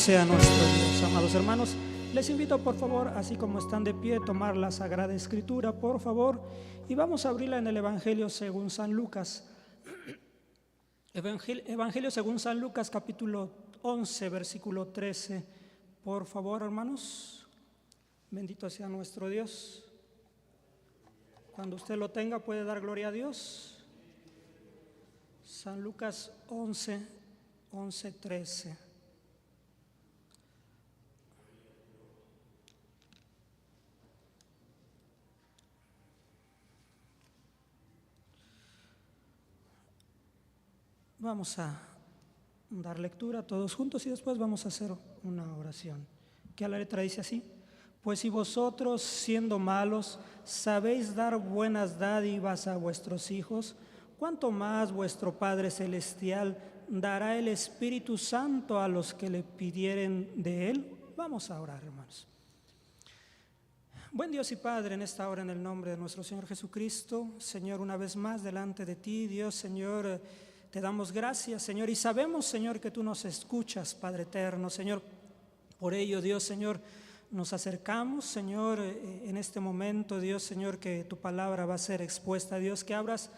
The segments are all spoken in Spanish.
sea nuestro Dios. Amados hermanos, les invito por favor, así como están de pie, tomar la Sagrada Escritura, por favor, y vamos a abrirla en el Evangelio según San Lucas. Evangelio según San Lucas, capítulo 11, versículo 13. Por favor, hermanos, bendito sea nuestro Dios. Cuando usted lo tenga, puede dar gloria a Dios. San Lucas 11, 13. Vamos a dar lectura todos juntos y después vamos a hacer una oración, que a la letra dice así: pues si vosotros, siendo malos, sabéis dar buenas dádivas a vuestros hijos, ¿cuánto más vuestro Padre Celestial dará el Espíritu Santo a los que le pidieren de Él? Vamos a orar, hermanos. Buen Dios y Padre, en esta hora, en el nombre de nuestro Señor Jesucristo, Señor, una vez más delante de ti, Dios, Señor, te damos gracias, Señor, y sabemos, Señor, que tú nos escuchas, Padre eterno, Señor. Por ello, Dios, Señor, nos acercamos, Señor, en este momento, Dios, Señor, que tu palabra va a ser expuesta, Dios, que abras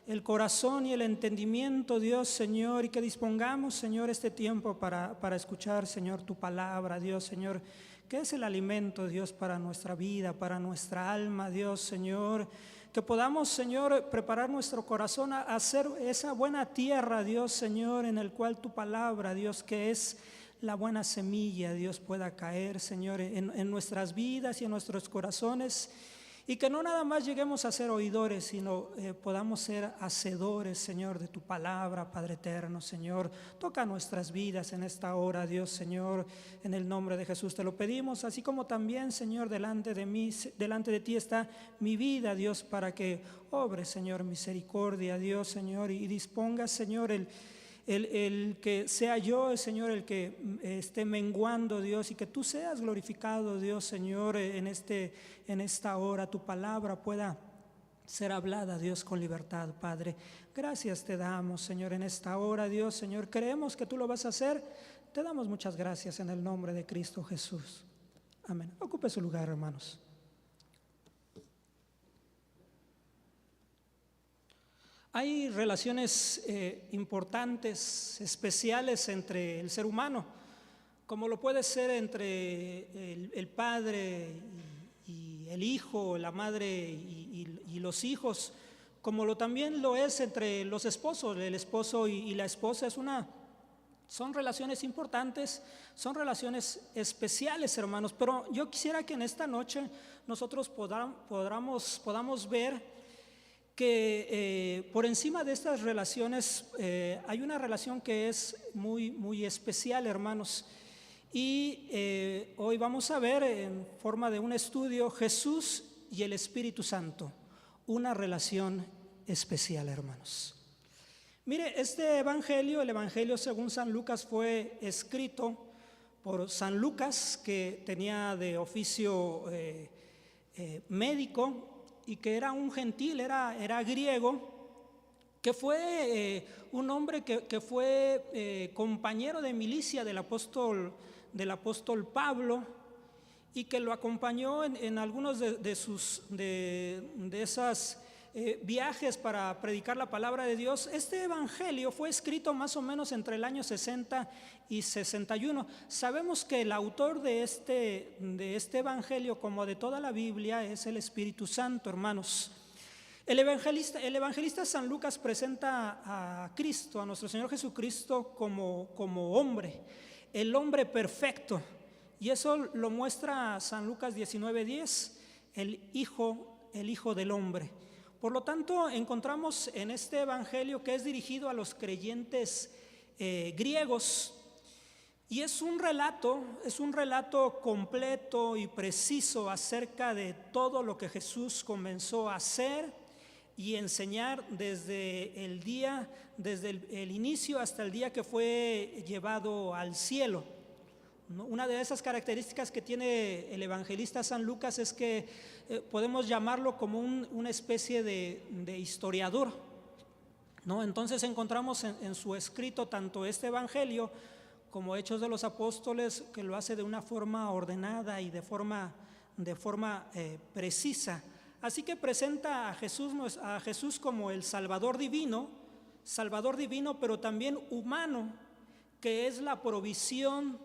el corazón y el entendimiento, Dios, Señor, y que dispongamos, Señor, este tiempo para escuchar, Señor, tu palabra, Dios, Señor, que es el alimento, Dios, para nuestra vida, para nuestra alma, Dios, Señor. Que podamos, Señor, preparar nuestro corazón a hacer esa buena tierra, Dios, Señor, en el cual tu palabra, Dios, que es la buena semilla, Dios, pueda caer, Señor, en nuestras vidas y en nuestros corazones. Y que no nada más lleguemos a ser oidores, sino podamos ser hacedores, Señor, de tu palabra, Padre eterno, Señor. Toca nuestras vidas en esta hora, Dios, Señor, en el nombre de Jesús te lo pedimos, así como también, Señor, delante de ti está mi vida, Dios, para que obre, Señor, misericordia, Dios, Señor, y disponga, Señor, el que sea yo, Señor, el que esté menguando, Dios, y que tú seas glorificado, Dios, Señor, en esta hora tu palabra pueda ser hablada, Dios, con libertad, Padre. Gracias te damos, Señor, en esta hora, Dios, Señor, creemos que tú lo vas a hacer. Te damos muchas gracias en el nombre de Cristo Jesús. Amén. Ocupe su lugar, hermanos. Hay relaciones importantes, especiales entre el ser humano, como lo puede ser entre el padre y el hijo, la madre y los hijos, como también lo es entre los esposos, el esposo y la esposa. Son relaciones importantes, son relaciones especiales, hermanos, pero yo quisiera que en esta noche nosotros podamos ver que por encima de estas relaciones hay una relación que es muy, muy especial, hermanos. Y hoy vamos a ver en forma de un estudio Jesús y el Espíritu Santo, una relación especial, hermanos. Mire, este evangelio, el evangelio según San Lucas, fue escrito por San Lucas, que tenía de oficio médico, y que era un gentil, era griego, que fue un hombre que fue compañero de milicia del apóstol Pablo, y que lo acompañó en algunos de esas viajes para predicar la palabra de Dios. Este evangelio fue escrito más o menos entre el año 60 y 61. Sabemos que el autor de este evangelio, como de toda la Biblia, es el Espíritu Santo, hermanos. El evangelista San Lucas presenta a Cristo, a nuestro Señor Jesucristo, como hombre, el hombre perfecto, y eso lo muestra San Lucas 19:10, el hijo del hombre. Por lo tanto, encontramos en este evangelio que es dirigido a los creyentes griegos, y es un relato completo y preciso acerca de todo lo que Jesús comenzó a hacer y enseñar desde el inicio hasta el día que fue llevado al cielo. Una de esas características que tiene el evangelista San Lucas es que podemos llamarlo como una especie de historiador, ¿no? Entonces encontramos en su escrito tanto este evangelio como Hechos de los Apóstoles, que lo hace de una forma ordenada y de forma precisa. Así que presenta a Jesús como el Salvador divino, pero también humano, que es la provisión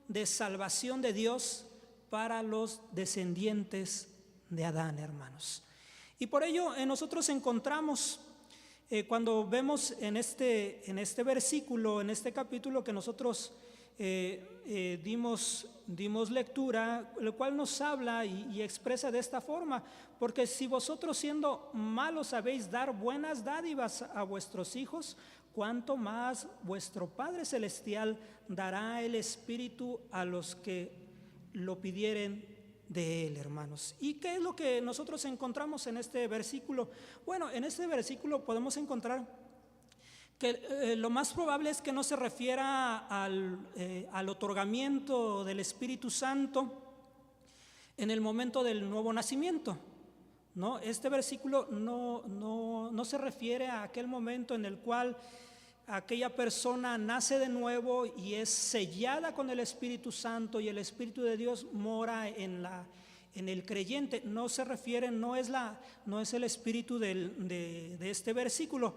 de salvación de Dios para los descendientes de Adán, hermanos. Y por ello nosotros encontramos, cuando vemos en este versículo, en este capítulo que nosotros dimos lectura, el cual nos habla y expresa de esta forma: porque si vosotros siendo malos sabéis dar buenas dádivas a vuestros hijos, cuánto más vuestro Padre Celestial dará el Espíritu a los que lo pidieren de Él, hermanos. ¿Y qué es lo que nosotros encontramos en este versículo? Bueno, en este versículo podemos encontrar que lo más probable es que no se refiera al otorgamiento del Espíritu Santo en el momento del nuevo nacimiento, ¿no? Este versículo no se refiere a aquel momento en el cual aquella persona nace de nuevo y es sellada con el Espíritu Santo y el Espíritu de Dios mora en el creyente. No se refiere, no es el espíritu de este versículo.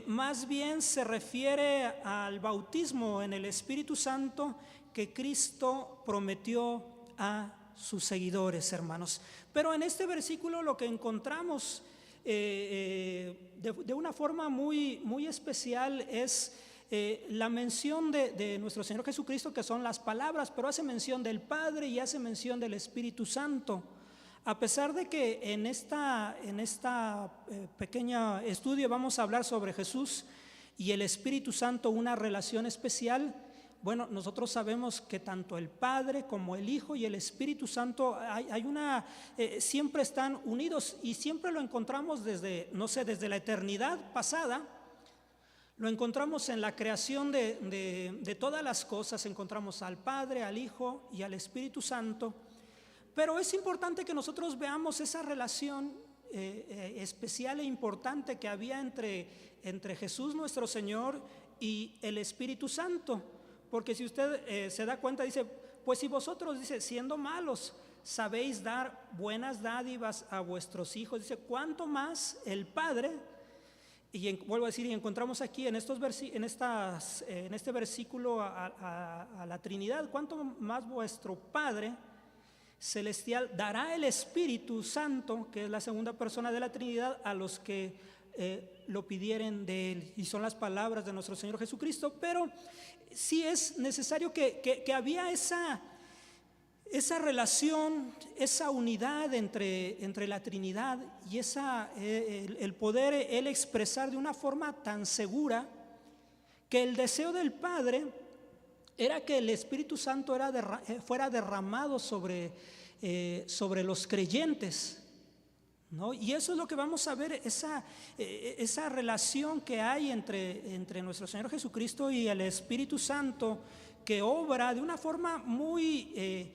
Más bien se refiere al bautismo en el Espíritu Santo que Cristo prometió a sus seguidores, hermanos. Pero en este versículo lo que encontramos de una forma muy especial es la mención de nuestro Señor Jesucristo, que son las palabras, pero hace mención del Padre y hace mención del Espíritu Santo. A pesar de que en esta pequeña estudio vamos a hablar sobre Jesús y el Espíritu Santo, una relación especial, bueno, nosotros sabemos que tanto el Padre como el Hijo y el Espíritu Santo siempre están unidos, y siempre lo encontramos desde la eternidad pasada. Lo encontramos en la creación de todas las cosas. Encontramos al Padre, al Hijo y al Espíritu Santo. Pero es importante que nosotros veamos esa relación especial e importante que había entre Jesús nuestro Señor y el Espíritu Santo. Porque si usted se da cuenta, dice, pues si vosotros, dice, siendo malos, sabéis dar buenas dádivas a vuestros hijos, dice, ¿cuánto más el Padre? Y vuelvo a decir, y encontramos aquí en este versículo a la Trinidad: ¿cuánto más vuestro Padre Celestial dará el Espíritu Santo, que es la segunda persona de la Trinidad, a los que lo pidieren de Él? Y son las palabras de nuestro Señor Jesucristo. Pero sí es necesario que había esa relación, esa unidad entre la Trinidad y el poder Él expresar de una forma tan segura que el deseo del Padre era que el Espíritu Santo fuera derramado sobre los creyentes, ¿no? Y eso es lo que vamos a ver, esa relación que hay entre nuestro Señor Jesucristo y el Espíritu Santo, que obra de una forma muy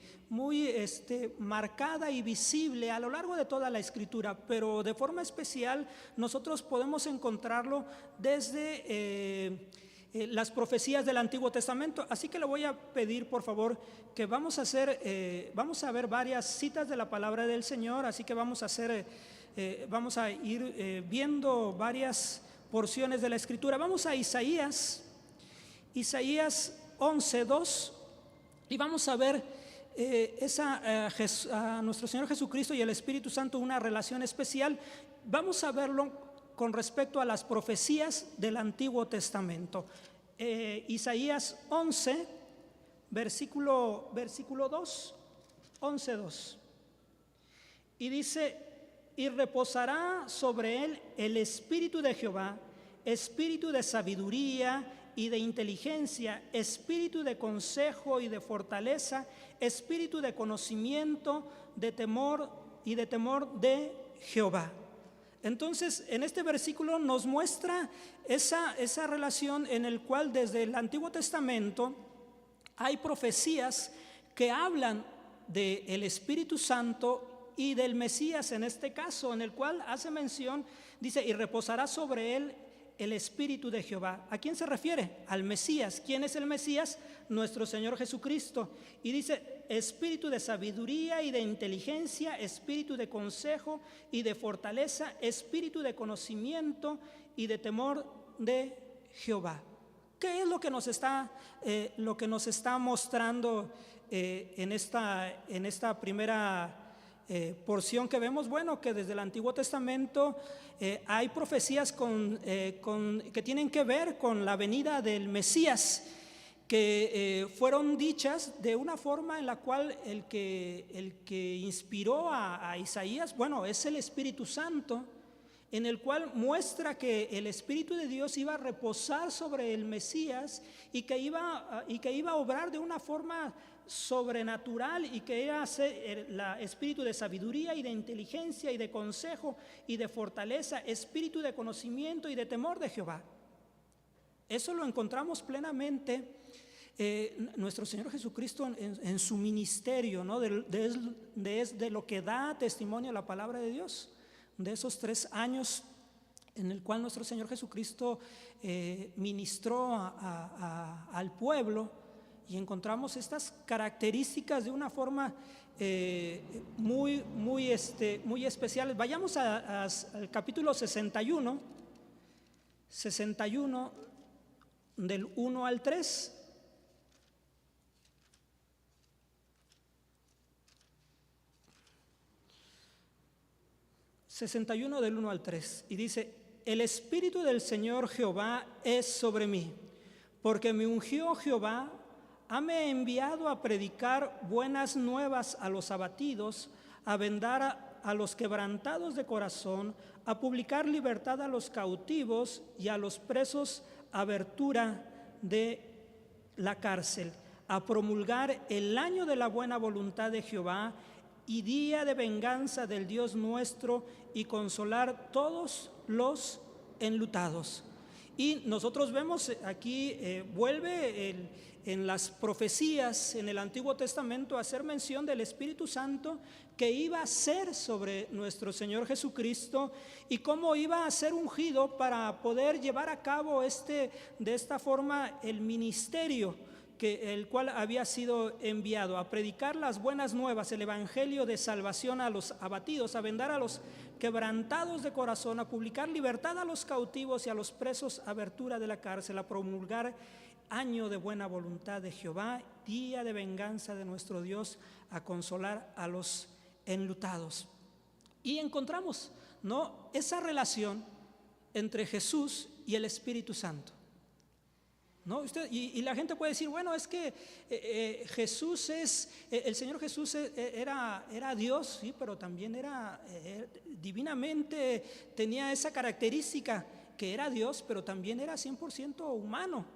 marcada y visible a lo largo de toda la Escritura, pero de forma especial nosotros podemos encontrarlo desde las profecías del Antiguo Testamento. Así que le voy a pedir, por favor, que vamos a ver varias citas de la palabra del Señor. Así que vamos a ir viendo varias porciones de la Escritura. Vamos a Isaías 11:2, y vamos a ver a nuestro Señor Jesucristo y el Espíritu Santo, una relación especial. Vamos a verlo con respecto a las profecías del Antiguo Testamento. Isaías 11, versículo 2, 11:2. Y dice: y reposará sobre él el Espíritu de Jehová, espíritu de sabiduría y de inteligencia, espíritu de consejo y de fortaleza, espíritu de conocimiento, de temor de Jehová. Entonces, en este versículo nos muestra esa relación en el cual desde el Antiguo Testamento hay profecías que hablan del Espíritu Santo y del Mesías, en este caso, en el cual hace mención, dice: y reposará sobre él el Espíritu de Jehová. ¿A quién se refiere? Al Mesías. ¿Quién es el Mesías? Nuestro Señor Jesucristo. Y dice, espíritu de sabiduría y de inteligencia, espíritu de consejo y de fortaleza, espíritu de conocimiento y de temor de Jehová. ¿Qué es lo que nos está mostrando en esta primera porción que vemos? Bueno, que desde el Antiguo Testamento hay profecías que tienen que ver con la venida del Mesías, que fueron dichas de una forma en la cual el que inspiró a Isaías, bueno, es el Espíritu Santo, en el cual muestra que el Espíritu de Dios iba a reposar sobre el Mesías y que iba a obrar de una forma sobrenatural, y que iba a ser el espíritu de sabiduría y de inteligencia y de consejo y de fortaleza, espíritu de conocimiento y de temor de Jehová. Eso lo encontramos plenamente nuestro Señor Jesucristo en su ministerio, ¿no? de lo que da testimonio a la palabra de Dios, de esos 3 años en el cual nuestro Señor Jesucristo ministró al pueblo. Y encontramos estas características de una forma muy especial. Vayamos al capítulo 61 del 1 al 3. ...61 del 1 al 3... y dice: el Espíritu del Señor Jehová es sobre mí, porque me ungió Jehová, hame enviado a predicar buenas nuevas a los abatidos, a vendar a los quebrantados de corazón, a publicar libertad a los cautivos y a los presos abertura de la cárcel, a promulgar el año de la buena voluntad de Jehová y día de venganza del Dios nuestro, y consolar todos los enlutados. Y nosotros vemos aquí, vuelve en las profecías en el Antiguo Testamento a hacer mención del Espíritu Santo que iba a ser sobre nuestro Señor Jesucristo, y cómo iba a ser ungido para poder llevar a cabo de esta forma el ministerio el cual había sido enviado, a predicar las buenas nuevas, el evangelio de salvación a los abatidos, a vendar a los quebrantados de corazón, a publicar libertad a los cautivos y a los presos abertura de la cárcel, a promulgar año de buena voluntad de Jehová, día de venganza de nuestro Dios, a consolar a los enlutados. Y encontramos, ¿no?, esa relación entre Jesús y el Espíritu Santo, ¿no? Y la gente puede decir, bueno, es que Jesús el Señor Jesús era Dios, sí, pero también era divinamente, tenía esa característica que era Dios, pero también era 100% humano.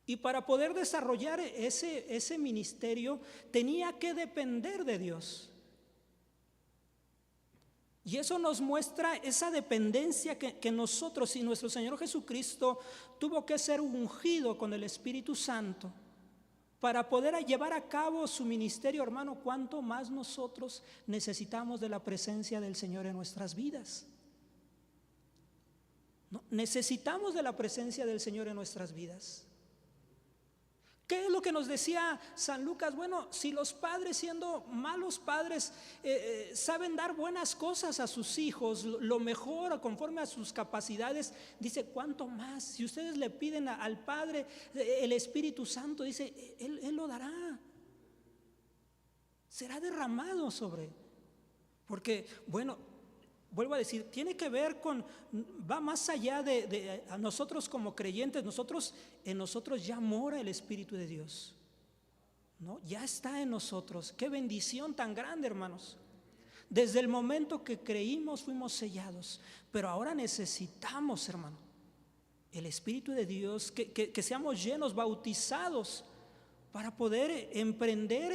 Y para poder desarrollar ese ministerio tenía que depender de Dios. Y eso nos muestra esa dependencia que nosotros, y nuestro Señor Jesucristo tuvo que ser ungido con el Espíritu Santo para poder llevar a cabo su ministerio. Hermano, ¿cuánto más nosotros necesitamos de la presencia del Señor en nuestras vidas? ¿No? Necesitamos de la presencia del Señor en nuestras vidas. ¿Qué es lo que nos decía San Lucas? Bueno, si los padres, siendo malos padres, saben dar buenas cosas a sus hijos, lo mejor conforme a sus capacidades, dice, ¿cuánto más? Si ustedes le piden al Padre el Espíritu Santo, dice, Él lo dará. Será derramado sobre. Porque, bueno, vuelvo a decir, tiene que ver va más allá de a nosotros como creyentes. En nosotros ya mora el Espíritu de Dios, ¿no? Ya está en nosotros. Qué bendición tan grande, hermanos. Desde el momento que creímos fuimos sellados, pero ahora necesitamos, hermano, el Espíritu de Dios, que seamos llenos, bautizados, para poder emprender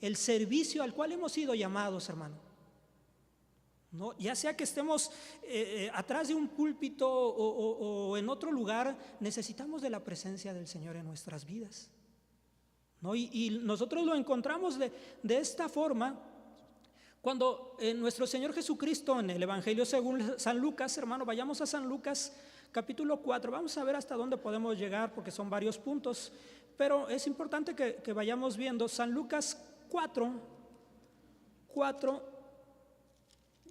el servicio al cual hemos sido llamados, hermano. ¿No? Ya sea que estemos atrás de un púlpito o en otro lugar, necesitamos de la presencia del Señor en nuestras vidas, ¿no? Y nosotros lo encontramos de esta forma Cuando nuestro Señor Jesucristo en el Evangelio según San Lucas, hermano, vayamos a San Lucas capítulo 4, vamos a ver hasta dónde podemos llegar porque son varios puntos, pero es importante que vayamos viendo San Lucas 4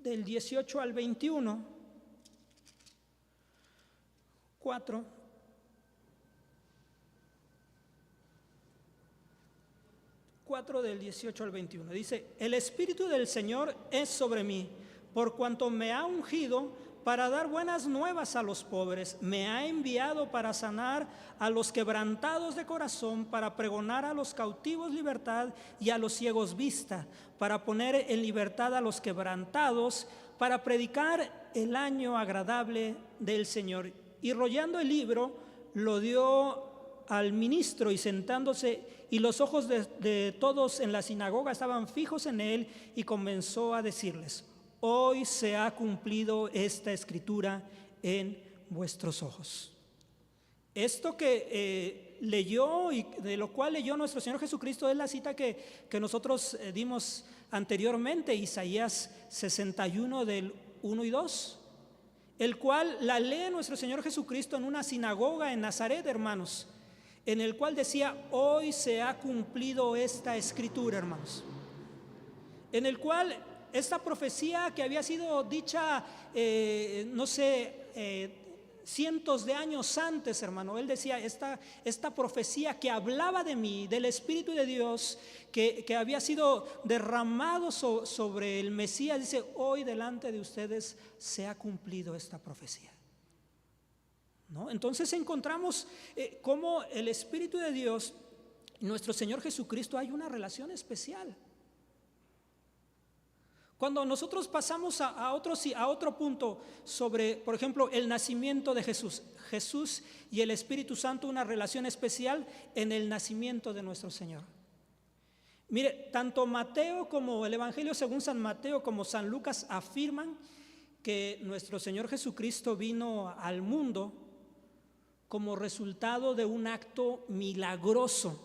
del 18 al 21, 4 del 18 al 21. Dice: el Espíritu del Señor es sobre mí, por cuanto me ha ungido para dar buenas nuevas a los pobres, me ha enviado para sanar a los quebrantados de corazón, para pregonar a los cautivos libertad y a los ciegos vista, para poner en libertad a los quebrantados, para predicar el año agradable del Señor. Y rollando el libro, lo dio al ministro, y sentándose, y los ojos de todos en la sinagoga estaban fijos en él, y comenzó a decirles: hoy se ha cumplido esta escritura en vuestros ojos. Esto que leyó y de lo cual leyó nuestro Señor Jesucristo es la cita que nosotros dimos anteriormente, Isaías 61 del 1 y 2, el cual la lee nuestro Señor Jesucristo en una sinagoga en Nazaret, hermanos, en el cual decía: hoy se ha cumplido esta escritura, hermanos, en el cual esta profecía que había sido dicha, cientos de años antes, hermano, él decía, esta profecía que hablaba de mí, del Espíritu de Dios, que había sido derramado sobre el Mesías, dice: hoy delante de ustedes se ha cumplido esta profecía. ¿No? Entonces encontramos cómo el Espíritu de Dios y nuestro Señor Jesucristo hay una relación especial. Cuando nosotros pasamos a otro punto sobre, por ejemplo, el nacimiento de Jesús y el Espíritu Santo, una relación especial en el nacimiento de nuestro Señor. Mire, tanto Mateo como el Evangelio según San Mateo como San Lucas afirman que nuestro Señor Jesucristo vino al mundo como resultado de un acto milagroso.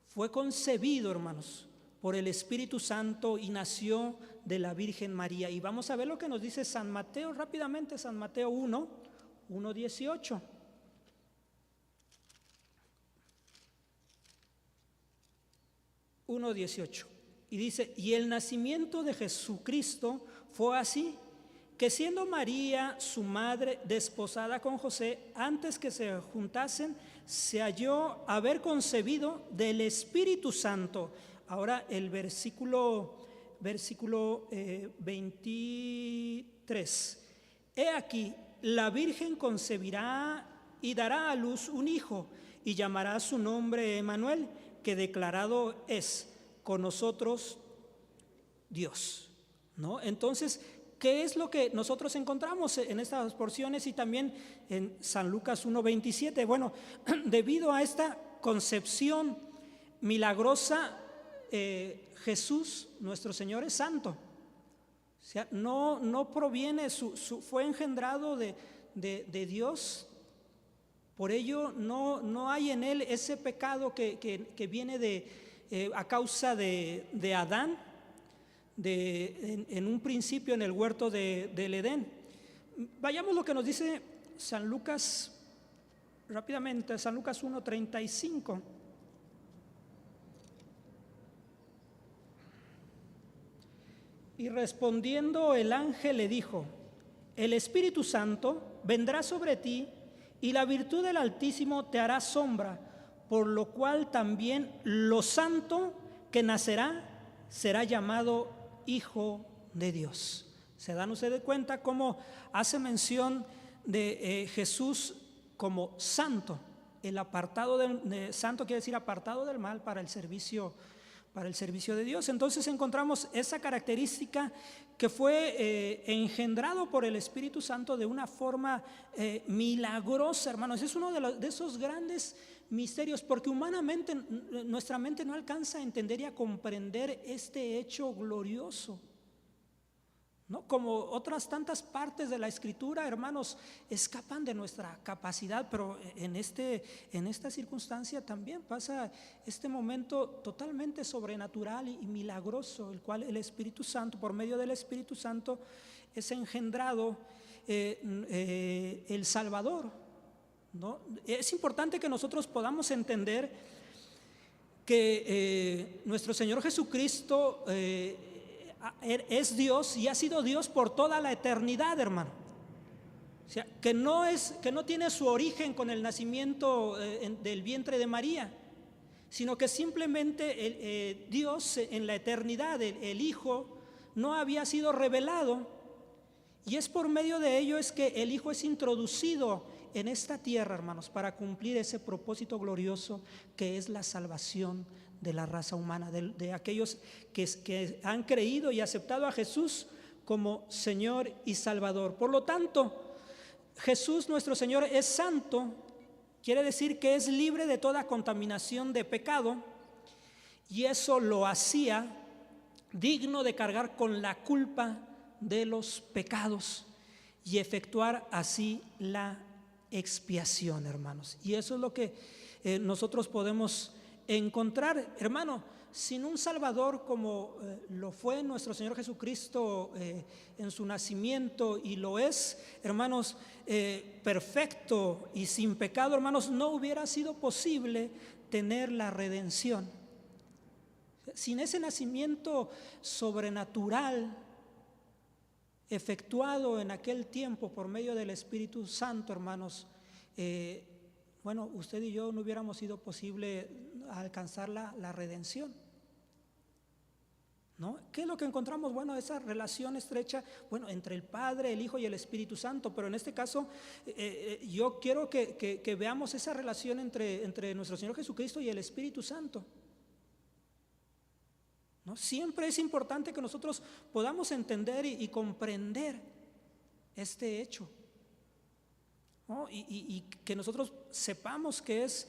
Fue concebido, hermanos, por el Espíritu Santo y nació de la Virgen María. Y vamos a ver lo que nos dice San Mateo rápidamente, San Mateo 1:18. Y dice: y el nacimiento de Jesucristo fue así, que siendo María su madre desposada con José, antes que se juntasen, se halló haber concebido del Espíritu Santo. Ahora el versículo 23. He aquí, la Virgen concebirá y dará a luz un hijo, y llamará su nombre Emmanuel, que declarado es con nosotros Dios. ¿No? Entonces, ¿qué es lo que nosotros encontramos en estas porciones y también en San Lucas 1:27? Bueno, debido a esta concepción milagrosa, Jesús, nuestro Señor, es santo. O sea, no proviene, fue engendrado de Dios. Por ello no hay en él ese pecado que viene a causa de Adán, en un principio en el huerto del Edén. Vayamos lo que nos dice San Lucas rápidamente, San Lucas 1:35. Y respondiendo el ángel le dijo: el Espíritu Santo vendrá sobre ti, y la virtud del Altísimo te hará sombra, por lo cual también lo santo que nacerá será llamado Hijo de Dios. ¿Se dan ustedes cuenta cómo hace mención de Jesús como santo? El apartado de santo quiere decir apartado del mal para el servicio de Dios. Entonces encontramos esa característica que fue engendrado por el Espíritu Santo de una forma milagrosa, hermanos. Es uno de esos grandes misterios, porque humanamente nuestra mente no alcanza a entender y a comprender este hecho glorioso, ¿no? Como otras tantas partes de la Escritura, hermanos, escapan de nuestra capacidad, pero en esta circunstancia también pasa este momento totalmente sobrenatural y milagroso, el cual el Espíritu Santo, por medio del Espíritu Santo, es engendrado el Salvador, ¿no? Es importante que nosotros podamos entender que nuestro Señor Jesucristo es Dios y ha sido Dios por toda la eternidad, hermano. O sea, que no tiene su origen con el nacimiento del vientre de María, sino que simplemente Dios en la eternidad, el Hijo, no había sido revelado, y es por medio de ello es que el Hijo es introducido en esta tierra, hermanos, para cumplir ese propósito glorioso que es la salvación de la raza humana, de aquellos que han creído y aceptado a Jesús como Señor y Salvador. Por lo tanto, Jesús nuestro Señor es santo, quiere decir que es libre de toda contaminación de pecado, y eso lo hacía digno de cargar con la culpa de los pecados y efectuar así la expiación, hermanos. Y eso es lo que nosotros podemos encontrar, hermano. Sin un Salvador como lo fue nuestro Señor Jesucristo en su nacimiento, y lo es, hermanos, perfecto y sin pecado, hermanos, no hubiera sido posible tener la redención. Sin ese nacimiento sobrenatural efectuado en aquel tiempo por medio del Espíritu Santo, hermanos, bueno, usted y yo no hubiéramos sido posible alcanzar la redención, ¿no? ¿Qué es lo que encontramos? Bueno, esa relación estrecha, bueno, entre el Padre, el Hijo y el Espíritu Santo, pero en este caso yo quiero que veamos esa relación entre nuestro Señor Jesucristo y el Espíritu Santo, ¿no? Siempre es importante que nosotros podamos entender y comprender este hecho, ¿no? Y que nosotros sepamos que es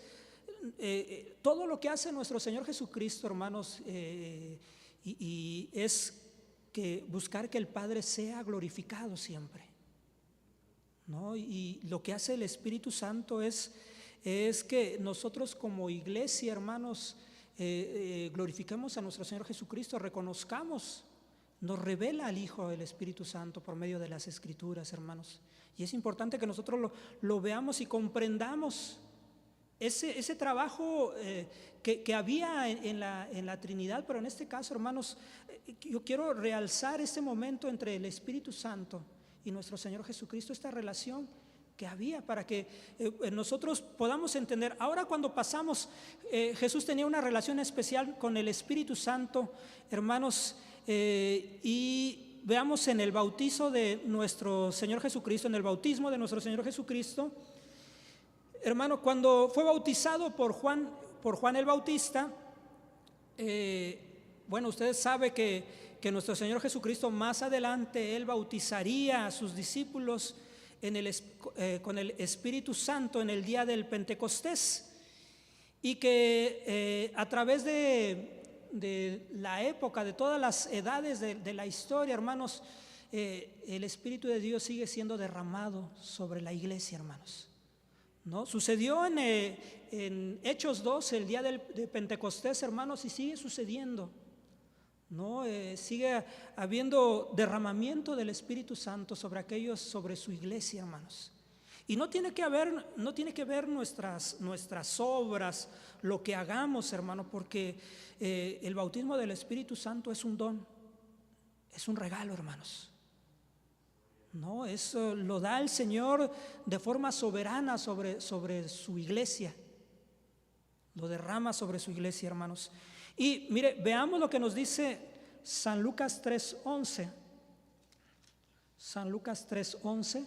todo lo que hace nuestro Señor Jesucristo, hermanos, y es que buscar que el Padre sea glorificado siempre, ¿no? Y lo que hace el Espíritu Santo es que nosotros como iglesia, hermanos, glorifiquemos a nuestro Señor Jesucristo, reconozcamos, nos revela al Hijo el Espíritu Santo por medio de las Escrituras, hermanos. Y es importante que nosotros lo veamos y comprendamos ese trabajo que había en la Trinidad, pero en este caso, hermanos, yo quiero realzar este momento entre el Espíritu Santo y nuestro Señor Jesucristo, esta relación que había, para que nosotros podamos entender. Ahora, cuando pasamos, Jesús tenía una relación especial con el Espíritu Santo, hermanos, y veamos en el bautizo de nuestro Señor Jesucristo, en el bautismo de nuestro Señor Jesucristo, hermano, cuando fue bautizado por Juan el Bautista, bueno, ustedes saben que nuestro Señor Jesucristo más adelante Él bautizaría a sus discípulos con el Espíritu Santo en el día del Pentecostés, y que a través de la época, de todas las edades de la historia, hermanos, el Espíritu de Dios sigue siendo derramado sobre la iglesia, hermanos, ¿no? Sucedió en Hechos 2, el día de Pentecostés, hermanos, y sigue sucediendo, ¿no? Sigue habiendo derramamiento del Espíritu Santo sobre aquellos, sobre su iglesia, hermanos. Y no tiene que ver nuestras obras, lo que hagamos, hermano, porque el bautismo del Espíritu Santo es un don, es un regalo, hermanos. No, eso lo da el Señor de forma soberana sobre su iglesia, lo derrama sobre su iglesia, hermanos. Y mire, veamos lo que nos dice San Lucas 3:11. San Lucas 3:11.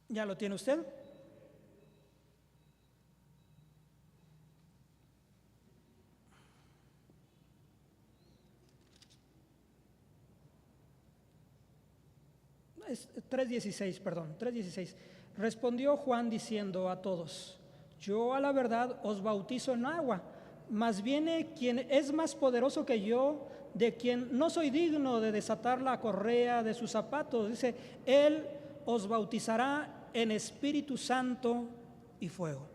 ¿Ya lo tiene usted? Es 3:16, perdón, 3:16. Respondió Juan diciendo a todos: yo a la verdad os bautizo en agua, mas viene quien es más poderoso que yo, de quien no soy digno de desatar la correa de sus zapatos. Dice, él os bautizará en Espíritu Santo y fuego.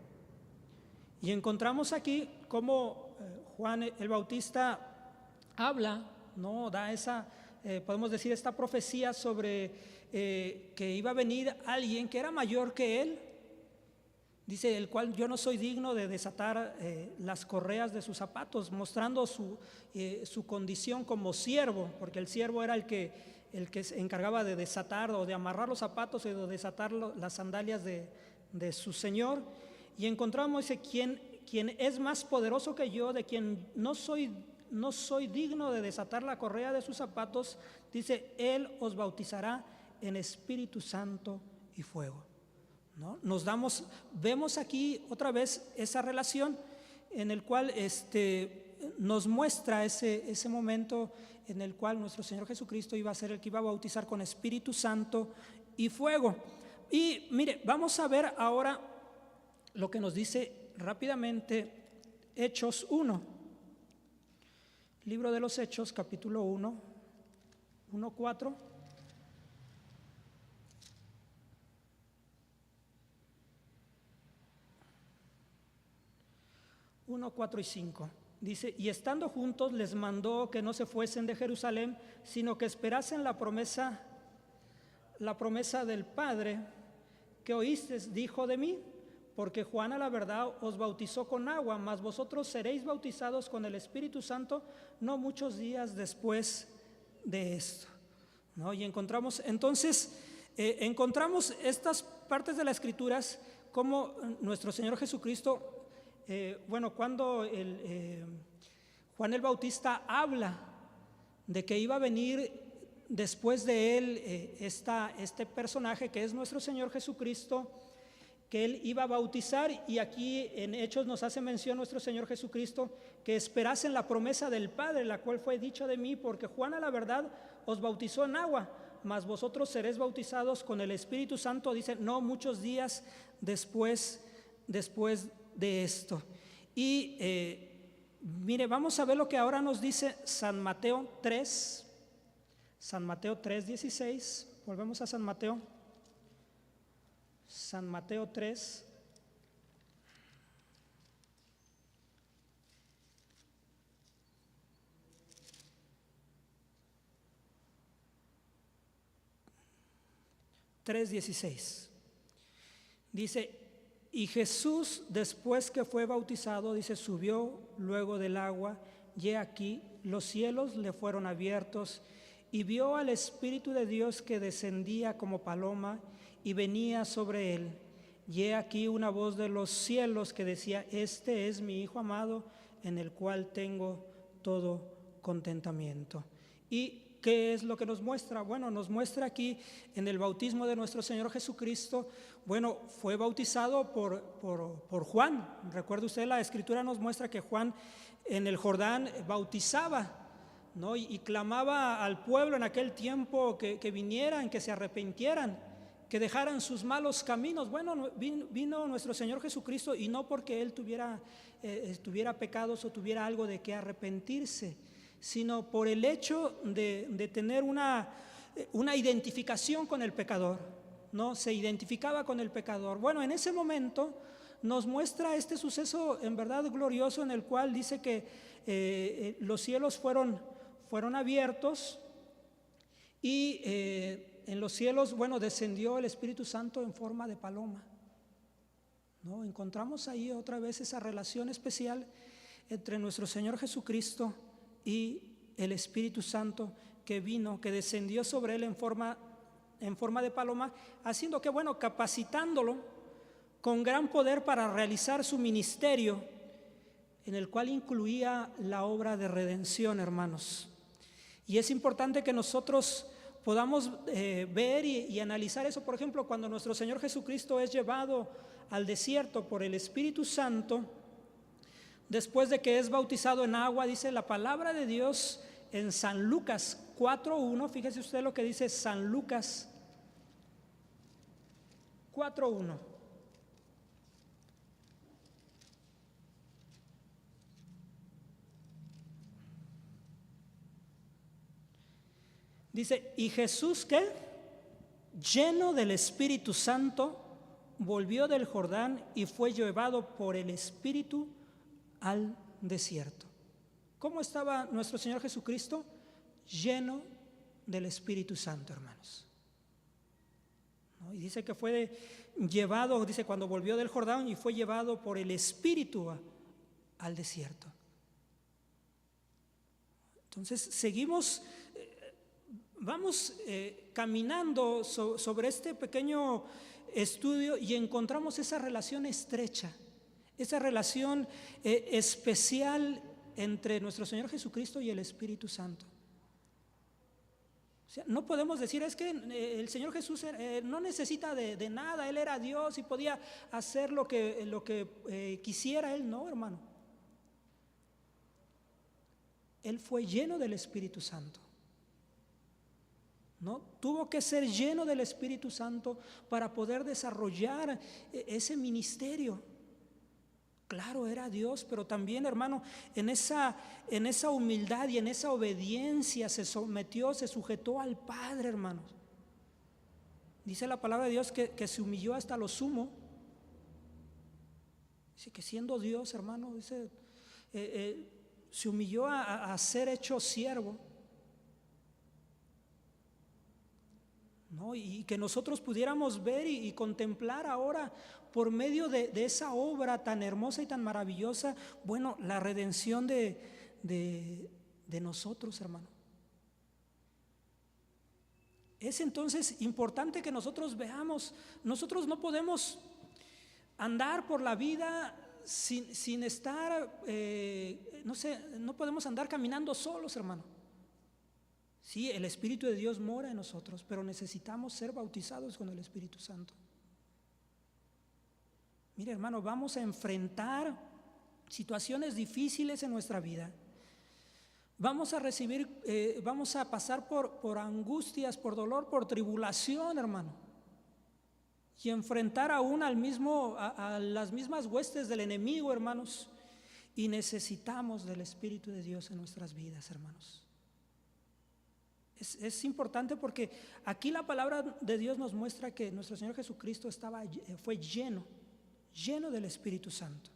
Y encontramos aquí cómo Juan el Bautista habla, ¿no? Da esa, podemos decir, esta profecía sobre que iba a venir alguien que era mayor que él. Dice, el cual yo no soy digno de desatar las correas de sus zapatos, mostrando su condición como siervo, porque el siervo era el que se encargaba de desatar o de amarrar los zapatos y de desatar las sandalias de su señor. Y encontramos, dice, quien es más poderoso que yo, de quien no soy digno de desatar la correa de sus zapatos, dice, él os bautizará en Espíritu Santo y fuego. ¿No? Vemos aquí otra vez esa relación en el cual nos muestra ese momento en el cual nuestro Señor Jesucristo iba a ser el que iba a bautizar con Espíritu Santo y fuego. Y mire, vamos a ver ahora lo que nos dice rápidamente Hechos 1, libro de los Hechos, capítulo 1, 1:4. 1, 4 y 5. Dice, y estando juntos les mandó que no se fuesen de Jerusalén, sino que esperasen la promesa del Padre que oísteis, dijo de mí, porque Juan a la verdad os bautizó con agua, mas vosotros seréis bautizados con el Espíritu Santo no muchos días después de esto. ¿No? Y encontramos estas partes de las Escrituras como nuestro Señor Jesucristo, cuando Juan el Bautista habla de que iba a venir después de él este personaje que es nuestro Señor Jesucristo, que él iba a bautizar, y aquí en Hechos nos hace mención nuestro Señor Jesucristo que esperasen la promesa del Padre, la cual fue dicho de mí, porque Juan a la verdad os bautizó en agua, mas vosotros seréis bautizados con el Espíritu Santo, dice, no muchos días después de esto. Y mire, vamos a ver lo que ahora nos dice San Mateo 3:16. Volvemos a San Mateo 3. Dice, y Jesús, después que fue bautizado, dice, subió luego del agua, y he aquí los cielos le fueron abiertos, y vio al Espíritu de Dios que descendía como paloma y venía sobre él. Y he aquí una voz de los cielos que decía, este es mi Hijo amado, en el cual tengo todo contentamiento. ¿Y qué es lo que nos muestra? Bueno, nos muestra aquí en el bautismo de nuestro Señor Jesucristo. Bueno, fue bautizado por Juan. Recuerde usted, la Escritura nos muestra que Juan en el Jordán bautizaba, ¿no? Y clamaba al pueblo en aquel tiempo que vinieran, que se arrepintieran, que dejaran sus malos caminos. Bueno, vino nuestro Señor Jesucristo, y no porque Él tuviera pecados o tuviera algo de que arrepentirse, sino por el hecho de tener una identificación con el pecador, ¿no? Se identificaba con el pecador. Bueno, en ese momento nos muestra este suceso en verdad glorioso, en el cual dice que los cielos fueron abiertos, y en los cielos, bueno, descendió el Espíritu Santo en forma de paloma, ¿no? Encontramos ahí otra vez esa relación especial entre nuestro Señor Jesucristo y el Espíritu Santo que vino, que descendió sobre él en forma de paloma, haciendo que, bueno, capacitándolo con gran poder para realizar su ministerio, en el cual incluía la obra de redención, hermanos. Y es importante que nosotros podamos ver y analizar eso. Por ejemplo, cuando nuestro Señor Jesucristo es llevado al desierto por el Espíritu Santo, después de que es bautizado en agua, dice la palabra de Dios en San Lucas 4:1. Fíjese usted lo que dice San Lucas 4:1. Dice, y Jesús, ¿qué? Lleno del Espíritu Santo, volvió del Jordán y fue llevado por el Espíritu al desierto. ¿Cómo estaba nuestro Señor Jesucristo? Lleno del Espíritu Santo, hermanos. ¿No? Y dice que fue llevado, dice cuando volvió del Jordán y fue llevado por el Espíritu al desierto. Entonces seguimos, vamos caminando sobre este pequeño estudio y encontramos esa relación estrecha, esa relación especial entre nuestro Señor Jesucristo y el Espíritu Santo. O sea, no podemos decir, es que el Señor Jesús no necesita de nada, Él era Dios y podía hacer lo que quisiera Él. No, hermano. Él fue lleno del Espíritu Santo. ¿No? Tuvo que ser lleno del Espíritu Santo para poder desarrollar ese ministerio. Claro, era Dios, pero también, hermano, en esa humildad y en esa obediencia se sometió, se sujetó al Padre, hermanos. Dice la palabra de Dios que se humilló hasta lo sumo. Dice que siendo Dios, hermano, dice, se humilló a ser hecho siervo. ¿No? Y que nosotros pudiéramos ver y contemplar ahora por medio de esa obra tan hermosa y tan maravillosa, bueno, la redención de nosotros, hermano. Es entonces importante que nosotros veamos, nosotros no podemos andar por la vida sin estar, no podemos andar caminando solos, hermano. Sí, el Espíritu de Dios mora en nosotros, pero necesitamos ser bautizados con el Espíritu Santo. Mire, hermano, vamos a enfrentar situaciones difíciles en nuestra vida. Vamos a recibir, vamos a pasar por angustias, por dolor, por tribulación, hermano. Y enfrentar aún a las mismas huestes del enemigo, hermanos. Y necesitamos del Espíritu de Dios en nuestras vidas, hermanos. Es importante porque aquí la palabra de Dios nos muestra que nuestro Señor Jesucristo fue lleno del Espíritu Santo.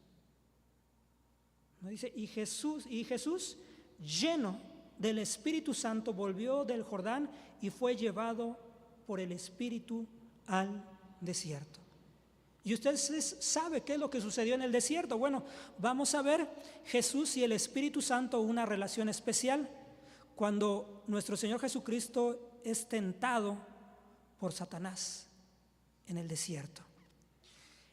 ¿No? Dice, y Jesús lleno del Espíritu Santo volvió del Jordán y fue llevado por el Espíritu al desierto. Y usted sabe qué es lo que sucedió en el desierto. Bueno, vamos a ver Jesús y el Espíritu Santo, una relación especial. Cuando nuestro Señor Jesucristo es tentado por Satanás en el desierto.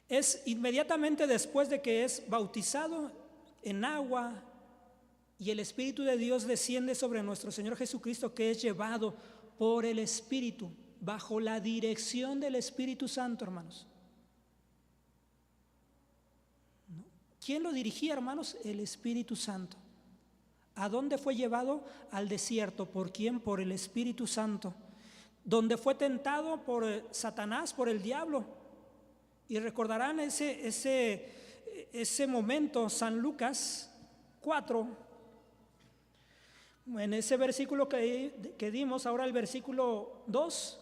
Es inmediatamente después de que es bautizado en agua y el Espíritu de Dios desciende sobre nuestro Señor Jesucristo, que es llevado por el Espíritu, bajo la dirección del Espíritu Santo, hermanos. ¿No? ¿Quién lo dirigía, hermanos? El Espíritu Santo. ¿A dónde fue llevado? Al desierto. ¿Por quién? Por el Espíritu Santo. Donde fue tentado por Satanás, por el diablo. Y recordarán ese momento, San Lucas 4. En ese versículo que dimos, ahora el versículo 2,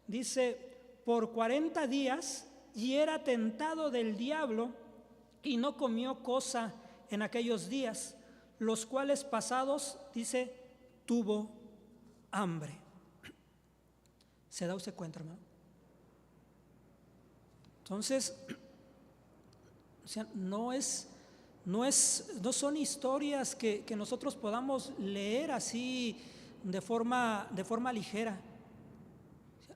dice, por 40 días y era tentado del diablo y no comió cosa en aquellos días, los cuales pasados, dice, tuvo hambre. ¿Se da usted cuenta, hermano? Entonces, o sea, no son historias que nosotros podamos leer así de forma ligera.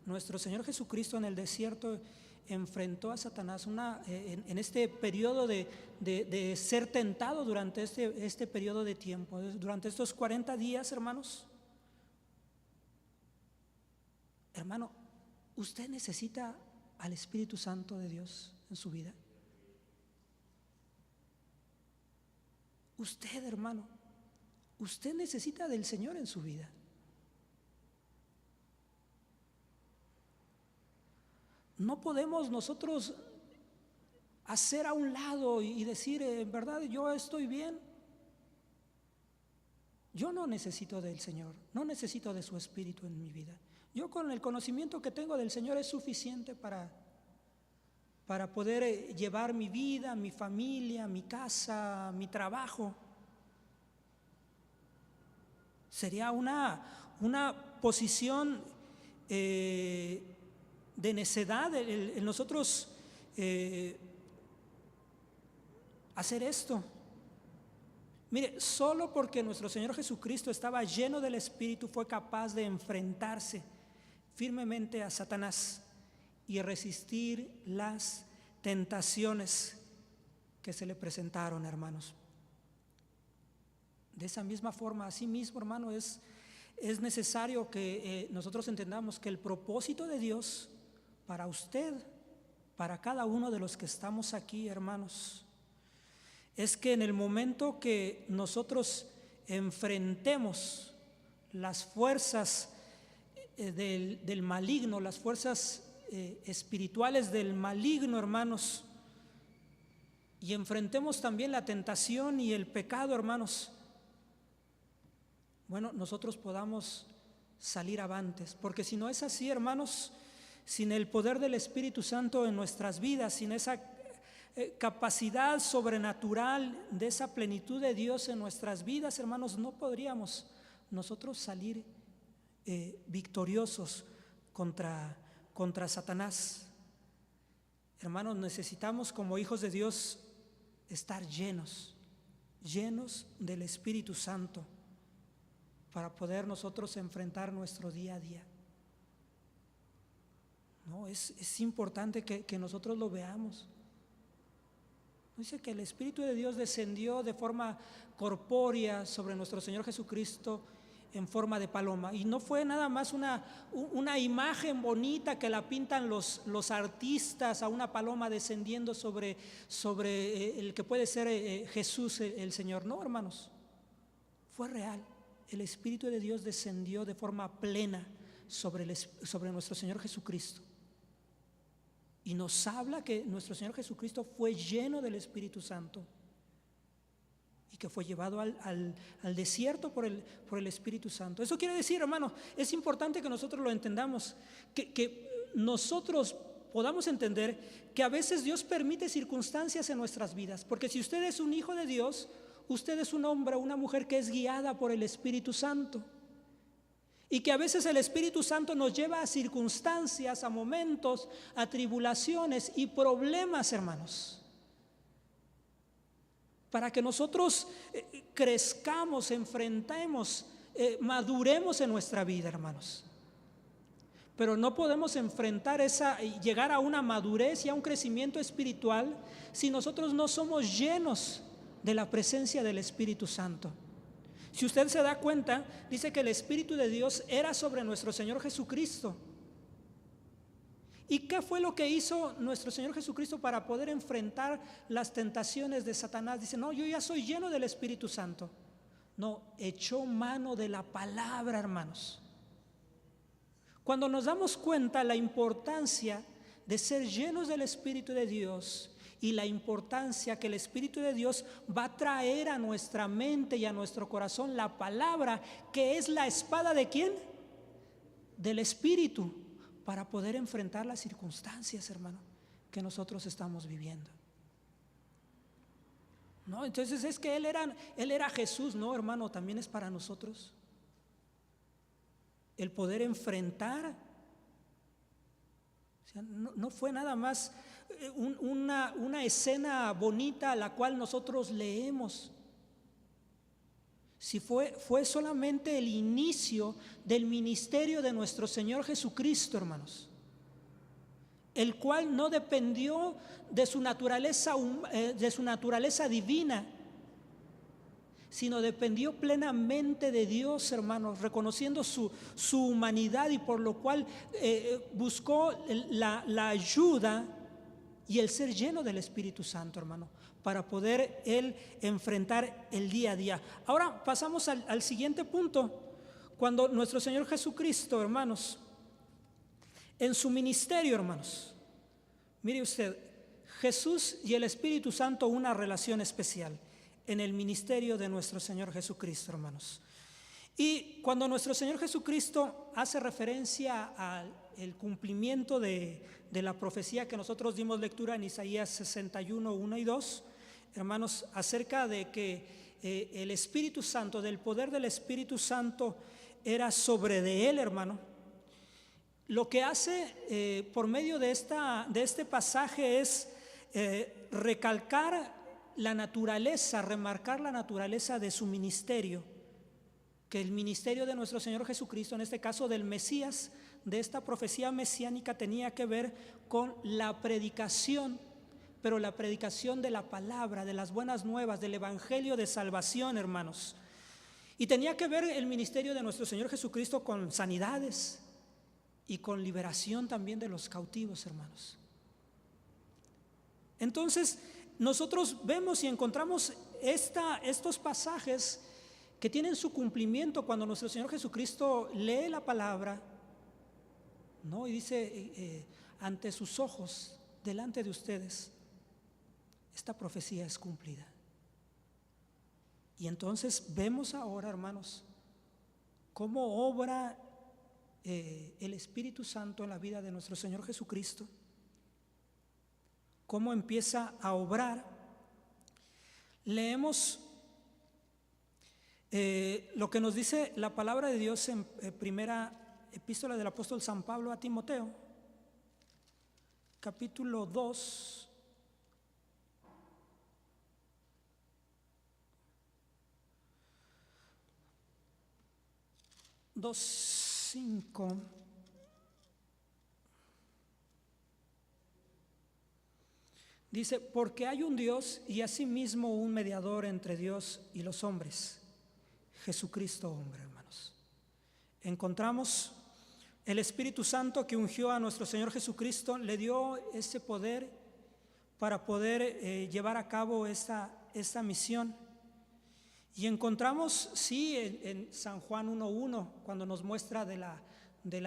Nuestro Señor Jesucristo en el desierto enfrentó a Satanás en este periodo de ser tentado durante este periodo de tiempo, durante estos 40 días, hermanos. Hermano, ¿usted necesita al Espíritu Santo de Dios en su vida? Usted, hermano, usted necesita del Señor en su vida. no podemos nosotros hacer a un lado y decir, en verdad yo estoy bien. Yo no necesito del Señor, no necesito de su Espíritu en mi vida. Yo con el conocimiento que tengo del Señor es suficiente para poder llevar mi vida, mi familia, mi casa, mi trabajo. Sería una posición de necedad el nosotros hacer esto. Mire, solo porque nuestro Señor Jesucristo estaba lleno del Espíritu fue capaz de enfrentarse firmemente a Satanás y resistir las tentaciones que se le presentaron, hermanos. De esa misma forma, así mismo, hermano, es necesario que nosotros entendamos que el propósito de Dios para usted, para cada uno de los que estamos aquí, hermanos, es que en el momento que nosotros enfrentemos las fuerzas del maligno, las fuerzas espirituales del maligno, hermanos, y enfrentemos también la tentación y el pecado, hermanos, bueno, nosotros podamos salir avantes, porque si no es así, hermanos, sin el poder del Espíritu Santo en nuestras vidas, sin esa capacidad sobrenatural de esa plenitud de Dios en nuestras vidas, hermanos, no podríamos nosotros salir victoriosos contra Satanás. Hermanos, necesitamos como hijos de Dios estar llenos del Espíritu Santo para poder nosotros enfrentar nuestro día a día. No, es importante que nosotros lo veamos. Dice que el Espíritu de Dios descendió de forma corpórea sobre nuestro Señor Jesucristo en forma de paloma. Y no fue nada más una imagen bonita que la pintan los artistas a una paloma descendiendo sobre el que puede ser Jesús el Señor. No, hermanos, fue real. El Espíritu de Dios descendió de forma plena sobre nuestro Señor Jesucristo. Y nos habla que nuestro Señor Jesucristo fue lleno del Espíritu Santo y que fue llevado al desierto por el Espíritu Santo. Eso quiere decir, hermano, es importante que nosotros lo entendamos, que nosotros podamos entender que a veces Dios permite circunstancias en nuestras vidas, porque si usted es un hijo de Dios, usted es un hombre o una mujer que es guiada por el Espíritu Santo. Y que a veces el Espíritu Santo nos lleva a circunstancias, a momentos, a tribulaciones y problemas, hermanos, para que nosotros crezcamos, enfrentemos, maduremos en nuestra vida, hermanos. Pero no podemos enfrentar llegar a una madurez y a un crecimiento espiritual si nosotros no somos llenos de la presencia del Espíritu Santo. Si usted se da cuenta, dice que el Espíritu de Dios era sobre nuestro Señor Jesucristo. ¿Y qué fue lo que hizo nuestro Señor Jesucristo para poder enfrentar las tentaciones de Satanás? Dice, no, yo ya soy lleno del Espíritu Santo. No, echó mano de la palabra, hermanos. Cuando nos damos cuenta la importancia de ser llenos del Espíritu de Dios y la importancia que el Espíritu de Dios va a traer a nuestra mente y a nuestro corazón la palabra, que es la espada ¿de quién? Del Espíritu, para poder enfrentar las circunstancias, hermano, que nosotros estamos viviendo. No, entonces es que Él era Jesús, no, hermano, también es para nosotros el poder enfrentar. O sea, no fue nada más una escena bonita a la cual nosotros leemos. Si fue solamente el inicio del ministerio de nuestro Señor Jesucristo, hermanos, el cual no dependió de su naturaleza divina, sino dependió plenamente de Dios, hermanos, reconociendo su humanidad, y por lo cual buscó la ayuda y el ser lleno del Espíritu Santo, hermano, para poder él enfrentar el día a día. Ahora pasamos al siguiente punto. Cuando nuestro Señor Jesucristo, hermanos, en su ministerio, hermanos, Mire usted, Jesús y el Espíritu Santo una relación especial en el ministerio de nuestro Señor Jesucristo, hermanos. Y cuando nuestro Señor Jesucristo hace referencia al cumplimiento de la profecía que nosotros dimos lectura en Isaías 61, 1 y 2, hermanos, acerca de que el Espíritu Santo, del poder del Espíritu Santo era sobre de él, hermano. Lo que hace por medio de este pasaje es recalcar la naturaleza, remarcar la naturaleza de su ministerio, que el ministerio de nuestro Señor Jesucristo, en este caso del Mesías, de esta profecía mesiánica, tenía que ver con la predicación, pero la predicación de la palabra, de las buenas nuevas, del evangelio de salvación, hermanos. Y tenía que ver el ministerio de nuestro Señor Jesucristo con sanidades y con liberación también de los cautivos, hermanos. Entonces, nosotros vemos y encontramos estos pasajes que tienen su cumplimiento cuando nuestro Señor Jesucristo lee la palabra, ¿no? Y dice, ante sus ojos, delante de ustedes, esta profecía es cumplida. Y entonces vemos ahora, hermanos, cómo obra el Espíritu Santo en la vida de nuestro Señor Jesucristo, cómo empieza a obrar. Leemos lo que nos dice la palabra de Dios en primera epístola del apóstol San Pablo a Timoteo, capítulo 2, cinco. Dice, porque hay un Dios y asimismo un mediador entre Dios y los hombres, Jesucristo hombre, hermanos. Encontramos el Espíritu Santo que ungió a nuestro Señor Jesucristo, le dio ese poder para poder llevar a cabo esta misión. Y encontramos, sí, en San Juan 1:1, cuando nos muestra de la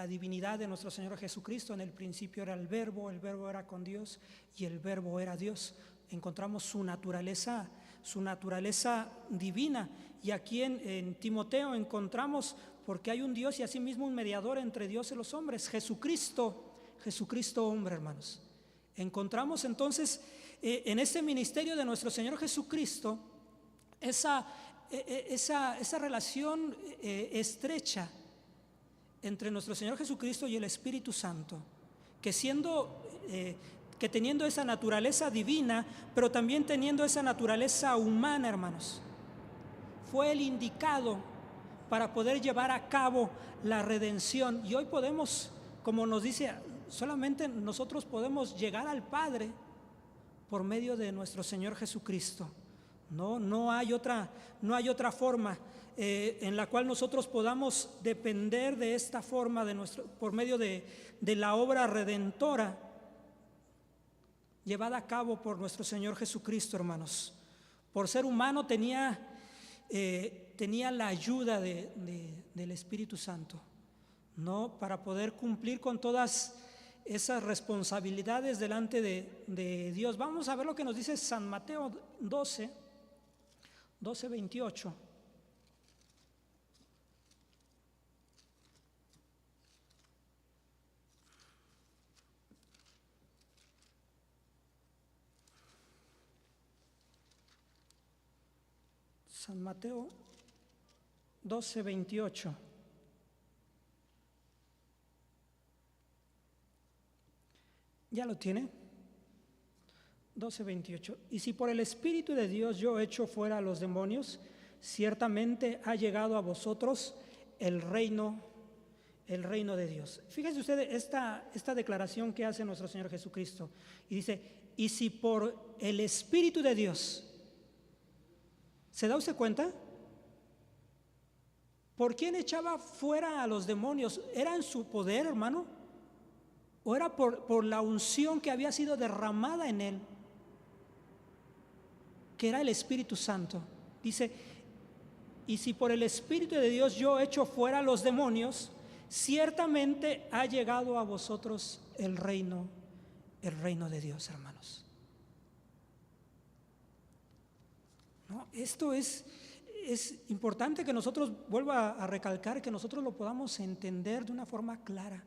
divinidad de nuestro Señor Jesucristo. En el principio era el Verbo era con Dios y el Verbo era Dios. Encontramos su naturaleza divina. Y aquí en Timoteo encontramos, porque hay un Dios y asimismo un mediador entre Dios y los hombres, Jesucristo hombre, hermanos. Encontramos entonces en este ministerio de nuestro Señor Jesucristo esa relación estrecha entre nuestro Señor Jesucristo y el Espíritu Santo, que teniendo esa naturaleza divina, pero también teniendo esa naturaleza humana, hermanos, fue el indicado para poder llevar a cabo la redención. Y hoy podemos, como nos dice, solamente nosotros podemos llegar al Padre por medio de nuestro Señor Jesucristo. No hay otra forma en la cual nosotros podamos depender de esta forma por medio de la obra redentora llevada a cabo por nuestro Señor Jesucristo, hermanos. Por ser humano tenía la ayuda del Espíritu Santo, ¿no? Para poder cumplir con todas esas responsabilidades delante de Dios. Vamos a ver lo que nos dice San Mateo 12:28. San Mateo 12:28. ¿Ya lo tiene? 12:28. Y si por el Espíritu de Dios yo echo fuera a los demonios, ciertamente ha llegado a vosotros el reino de Dios. Fíjese usted esta declaración que hace nuestro Señor Jesucristo. Y dice, y si por el Espíritu de Dios, ¿se da usted cuenta? ¿Por quién echaba fuera a los demonios? ¿Era en su poder, hermano? ¿O era por la unción que había sido derramada en él? Que era el Espíritu Santo. Dice, y si por el Espíritu de Dios yo echo fuera a los demonios, ciertamente ha llegado a vosotros el reino el reino de Dios, hermanos. ¿No? Esto es importante que nosotros, vuelva a recalcar, que nosotros lo podamos entender de una forma clara,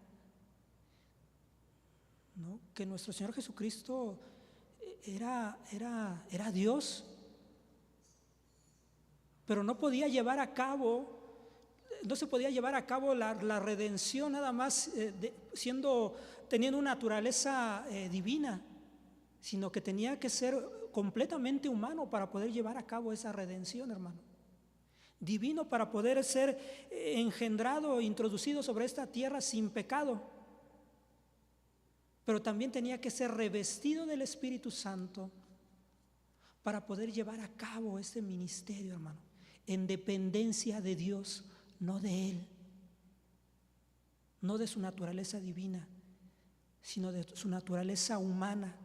¿no? Que nuestro Señor Jesucristo era Dios, pero no se podía llevar a cabo la redención nada más teniendo una naturaleza divina, sino que tenía que ser completamente humano para poder llevar a cabo esa redención, hermano. Divino para poder ser engendrado, introducido sobre esta tierra sin pecado. Pero también tenía que ser revestido del Espíritu Santo para poder llevar a cabo este ministerio, hermano, en dependencia de Dios, no de Él, no de su naturaleza divina, sino de su naturaleza humana,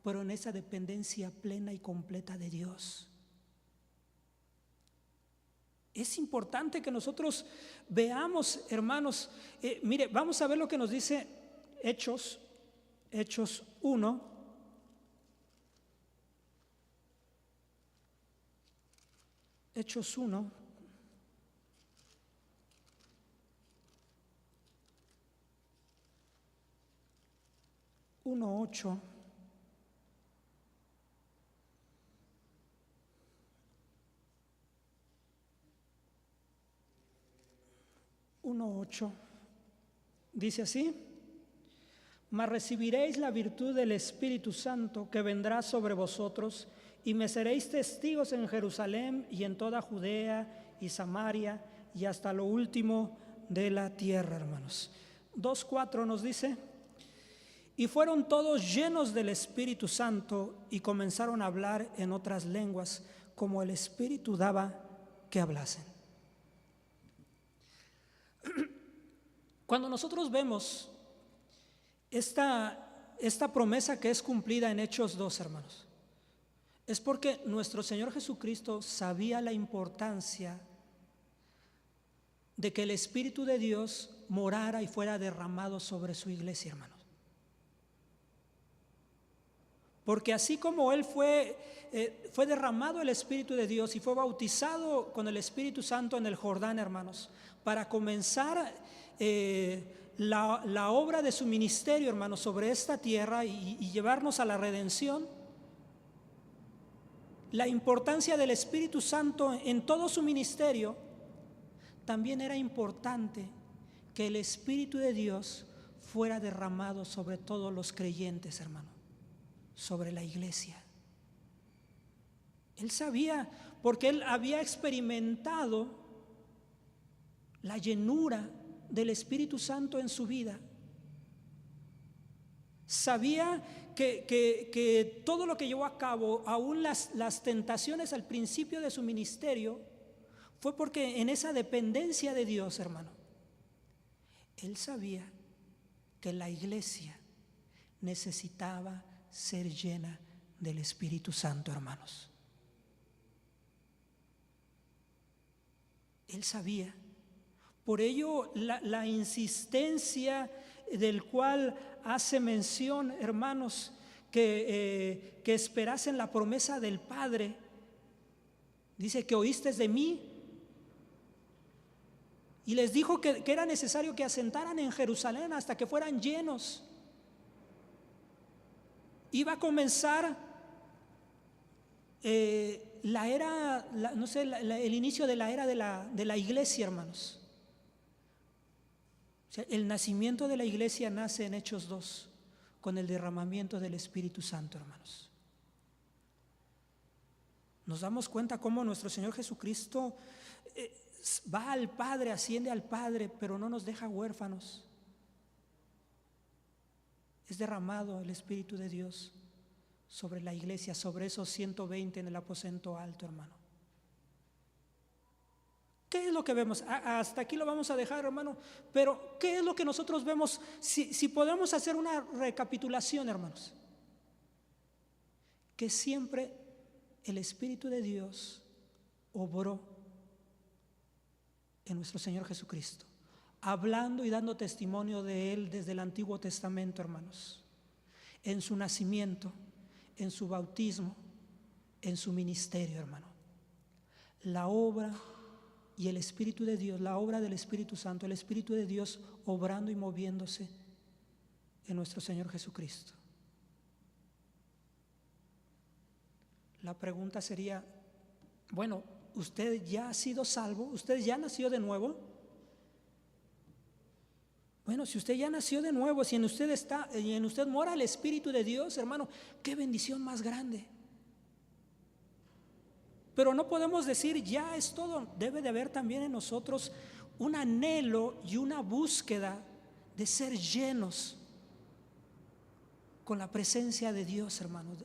pero en esa dependencia plena y completa de Dios. Es importante que nosotros veamos, hermanos, mire, vamos a ver lo que nos dice Hechos 1. Hechos 1. 1:8. Dice así: mas recibiréis la virtud del Espíritu Santo que vendrá sobre vosotros, y me seréis testigos en Jerusalén y en toda Judea y Samaria y hasta lo último de la tierra, hermanos. 2:4 nos dice: y fueron todos llenos del Espíritu Santo y comenzaron a hablar en otras lenguas, como el Espíritu daba que hablasen. Cuando nosotros vemos esta promesa que es cumplida en Hechos 2, hermanos, es porque nuestro Señor Jesucristo sabía la importancia de que el Espíritu de Dios morara y fuera derramado sobre su iglesia, hermanos. Porque así como Él fue derramado el Espíritu de Dios y fue bautizado con el Espíritu Santo en el Jordán, hermanos, para comenzar la obra de su ministerio, hermanos, sobre esta tierra y llevarnos a la redención, la importancia del Espíritu Santo en todo su ministerio, también era importante que el Espíritu de Dios fuera derramado sobre todos los creyentes, hermano, sobre la iglesia. Él sabía, porque él había experimentado la llenura del Espíritu Santo en su vida. Sabía que todo lo que llevó a cabo, aún las tentaciones al principio de su ministerio, fue porque en esa dependencia de Dios, hermano, él sabía que la iglesia necesitaba ser llena del Espíritu Santo, hermanos. Él sabía. Por ello la insistencia del cual hace mención, hermanos, que esperasen la promesa del Padre. Dice que oíste de mí. Y les dijo que era necesario que asentaran en Jerusalén hasta que fueran llenos. Iba a comenzar la era, el inicio de la era de la iglesia, hermanos. O sea, el nacimiento de la iglesia nace en Hechos 2, con el derramamiento del Espíritu Santo, hermanos. Nos damos cuenta cómo nuestro Señor Jesucristo va al Padre, asciende al Padre, pero no nos deja huérfanos. Es derramado el Espíritu de Dios sobre la iglesia, sobre esos 120 en el aposento alto, hermano. ¿Qué es lo que vemos? Hasta aquí lo vamos a dejar, hermano, pero ¿qué es lo que nosotros vemos? Si podemos hacer una recapitulación, hermanos, que siempre el Espíritu de Dios obró en nuestro Señor Jesucristo, hablando y dando testimonio de Él desde el Antiguo Testamento, hermanos. en su nacimiento, en su bautismo, en su ministerio, hermano. La obra y el Espíritu de Dios, la obra del Espíritu Santo, el Espíritu de Dios obrando y moviéndose en nuestro Señor Jesucristo. La pregunta sería, bueno, ¿usted ya ha sido salvo? ¿Usted ya nació de nuevo? Bueno, si usted ya nació de nuevo, si en usted está, y en usted mora el Espíritu de Dios, hermano, qué bendición más grande. Pero no podemos decir ya es todo. Debe de haber también en nosotros un anhelo y una búsqueda de ser llenos con la presencia de Dios, hermanos,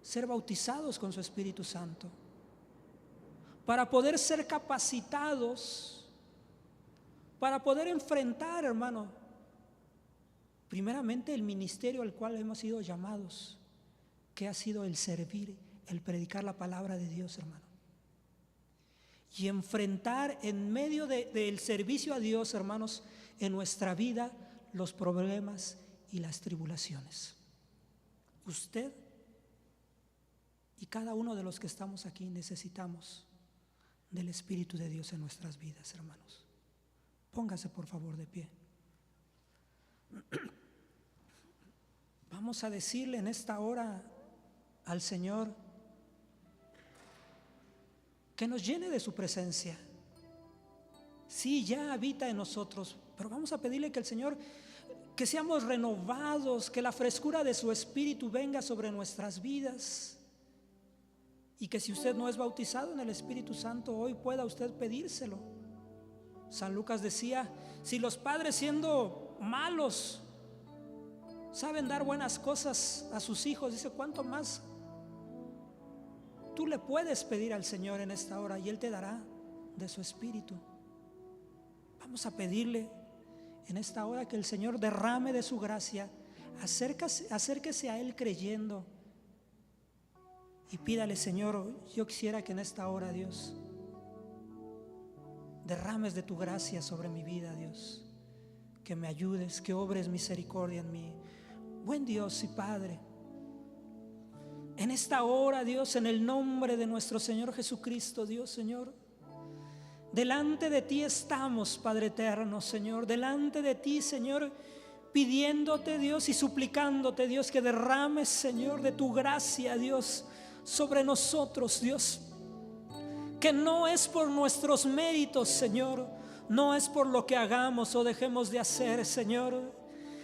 ser bautizados con su Espíritu Santo, para poder ser capacitados, para poder enfrentar, hermano, primeramente el ministerio al cual hemos sido llamados, que ha sido el servir, el predicar la palabra de Dios, hermano. Y enfrentar en medio del servicio a Dios, hermanos, en nuestra vida los problemas y las tribulaciones. Usted y cada uno de los que estamos aquí necesitamos del Espíritu de Dios en nuestras vidas, hermanos. Póngase por favor de pie. Vamos a decirle en esta hora al Señor que nos llene de su presencia. Sí, ya habita en nosotros, pero vamos a pedirle que el Señor, que seamos renovados, que la frescura de su Espíritu venga sobre nuestras vidas. Y que si usted no es bautizado en el Espíritu Santo, hoy pueda usted pedírselo. San Lucas decía, si los padres siendo malos saben dar buenas cosas a sus hijos, dice, ¿cuánto más tú le puedes pedir al Señor en esta hora? Y Él te dará de su Espíritu. Vamos a pedirle en esta hora que el Señor derrame de su gracia. Acérquese a Él creyendo y pídale, Señor, yo quisiera que en esta hora, Dios, derrames de tu gracia sobre mi vida, Dios, que me ayudes, que obres misericordia en mí. Buen Dios y Padre, en esta hora, Dios, en el nombre de nuestro Señor Jesucristo, Dios, Señor, delante de ti estamos, Padre eterno, Señor, delante de ti, Señor, pidiéndote, Dios, y suplicándote, Dios, que derrames, Señor, de tu gracia, Dios, sobre nosotros, Dios, que no es por nuestros méritos, Señor, no es por lo que hagamos o dejemos de hacer, Señor,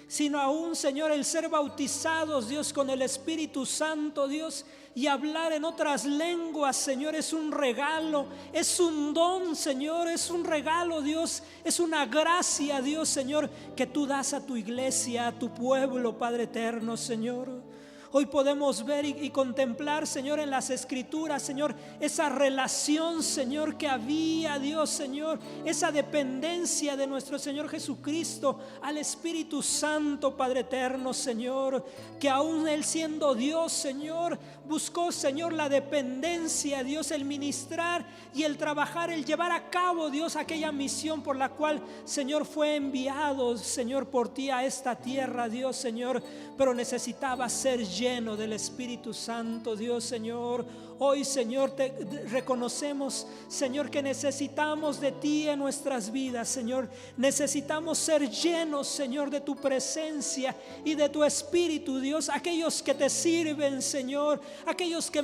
sino aún, Señor, el ser bautizados, Dios, con el Espíritu Santo, Dios, y hablar en otras lenguas, Señor, es un regalo, es un don, Señor, es un regalo, Dios, es una gracia, Dios, Señor, que tú das a tu iglesia, a tu pueblo, Padre eterno, Señor. Hoy podemos ver y contemplar, Señor, en las Escrituras, Señor, esa relación, Señor, que había, Dios, Señor, esa dependencia de nuestro Señor Jesucristo al Espíritu Santo, Padre eterno, Señor, que aún Él siendo Dios, Señor, buscó, Señor, la dependencia, Dios, el ministrar y el trabajar, el llevar a cabo, Dios, aquella misión por la cual, Señor, fue enviado, Señor, por ti a esta tierra, Dios, Señor, pero necesitaba ser lleno del Espíritu Santo, Dios, Señor. Hoy, Señor, te reconocemos, Señor, que necesitamos de ti en nuestras vidas, Señor. Necesitamos ser llenos, Señor, de tu presencia y de tu Espíritu, Dios. Aquellos que te sirven, Señor, aquellos que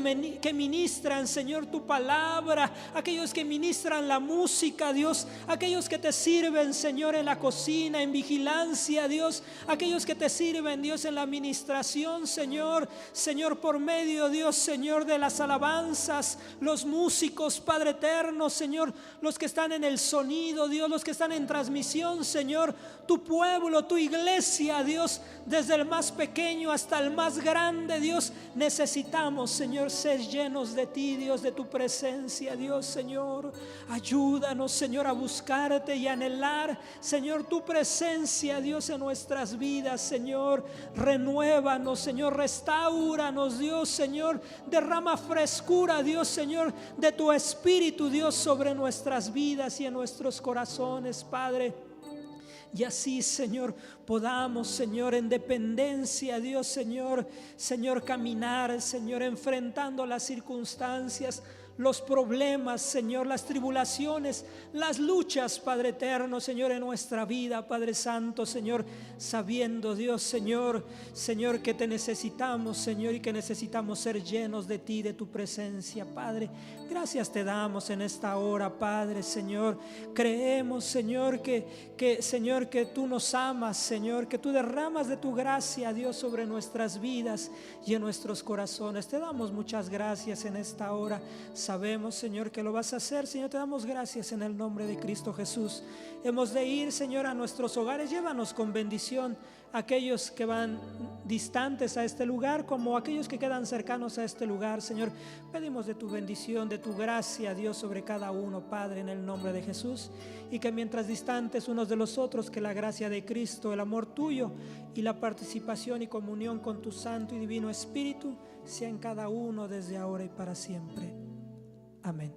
ministran, Señor, tu palabra, aquellos que ministran la música, Dios, aquellos que te sirven, Señor, en la cocina, en vigilancia, Dios, aquellos que te sirven, Dios, en la administración, Señor, por medio, Dios, Señor, de las alabanzas, los músicos, Padre eterno, Señor, los que están en el sonido, Dios, los que están en transmisión, Señor, tu pueblo, tu iglesia, Dios, desde el más pequeño hasta el más grande, Dios, necesitamos, Señor, ser llenos de ti, Dios, de tu presencia, Dios, Señor. Ayúdanos, Señor, a buscarte y anhelar, Señor, tu presencia, Dios, en nuestras vidas, Señor. Renuévanos, Señor, restáuranos, Dios, Señor, derrama frescura, Dios, Señor, de tu Espíritu, Dios, sobre nuestras vidas y en nuestros corazones, Padre. y así, Señor, podamos, Señor, en dependencia, Dios, Señor, caminar, Señor, enfrentando las circunstancias, los problemas, Señor, las tribulaciones, las luchas, Padre eterno, Señor, en nuestra vida, Padre Santo, Señor, sabiendo, Dios, Señor, que te necesitamos, Señor, y que necesitamos ser llenos de ti, de tu presencia, Padre. Gracias te damos en esta hora, Padre, Señor. Creemos, Señor, Señor, que tú nos amas, Señor, que tú derramas de tu gracia, Dios, sobre nuestras vidas y en nuestros corazones. Te damos muchas gracias en esta hora. Sabemos, Señor, que lo vas a hacer. Señor, te damos gracias en el nombre de Cristo Jesús. Hemos de ir, Señor, a nuestros hogares. Llévanos con bendición a aquellos que van distantes a este lugar, como aquellos que quedan cercanos a este lugar. Señor, pedimos de tu bendición, de tu gracia, Dios, sobre cada uno, Padre, en el nombre de Jesús. Y que mientras distantes unos de los otros, que la gracia de Cristo, el amor tuyo y la participación y comunión con tu Santo y Divino Espíritu sea en cada uno desde ahora y para siempre. Amén.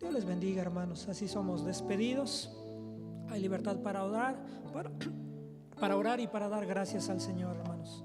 Dios les bendiga, hermanos. Así somos despedidos. Hay libertad para orar, para orar y para dar gracias al Señor, hermanos.